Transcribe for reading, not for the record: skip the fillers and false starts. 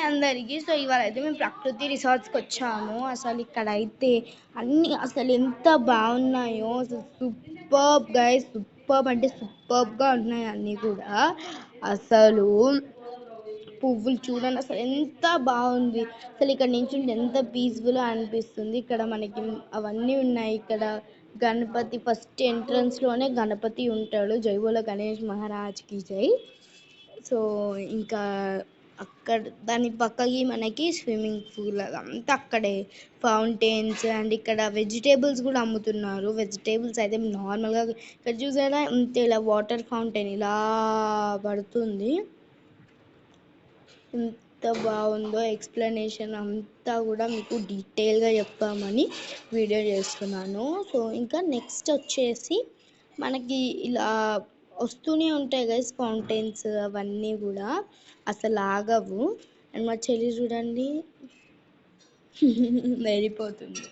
అందరికీ. సో ఇవాళైతే మేము ప్రకృతి రిసార్ట్స్కి వచ్చాము. అసలు ఇక్కడైతే అన్నీ అసలు ఎంత బాగున్నాయో, అసలు సూపర్బ్ గైస్, సూపర్బ్ అంటే సూపర్బ్గా ఉన్నాయి అన్నీ కూడా. అసలు పువ్వులు చూడండి అసలు ఎంత బాగుంది. అసలు ఇక్కడ నుంచి ఎంత పీస్ఫుల్ అనిపిస్తుంది. ఇక్కడ మనకి అవన్నీ ఉన్నాయి. ఇక్కడ గణపతి ఫస్ట్ ఎంట్రన్స్లోనే గణపతి ఉంటాడు. జై బోలో గణేష్ మహారాజ్కి జై. సో ఇంకా అక్కడ దాని పక్కకి మనకి స్విమ్మింగ్ పూల్ అదంతా అక్కడే, ఫౌంటైన్స్ అండ్ ఇక్కడ వెజిటేబుల్స్ కూడా అమ్ముతున్నారు. వెజిటేబుల్స్ అయితే నార్మల్గా ఇక్కడ చూసారా ఇంత ఇలా వాటర్ ఫౌంటైన్ ఇలా పడుతుంది. ఎంత బాగుందో ఎక్స్ప్లెనేషన్ అంతా కూడా మీకు డీటెయిల్గా చెప్తామని వీడియో చేస్తున్నాను. సో ఇంకా నెక్స్ట్ వచ్చేసి మనకి ఇలా వస్తూనే ఉంటాయి గైస్ ఫౌంటైన్స్, అవన్నీ కూడా అసలు ఆగవు. అండ్ మా చెల్లి చూడండి వెళ్ళిపోతుంది.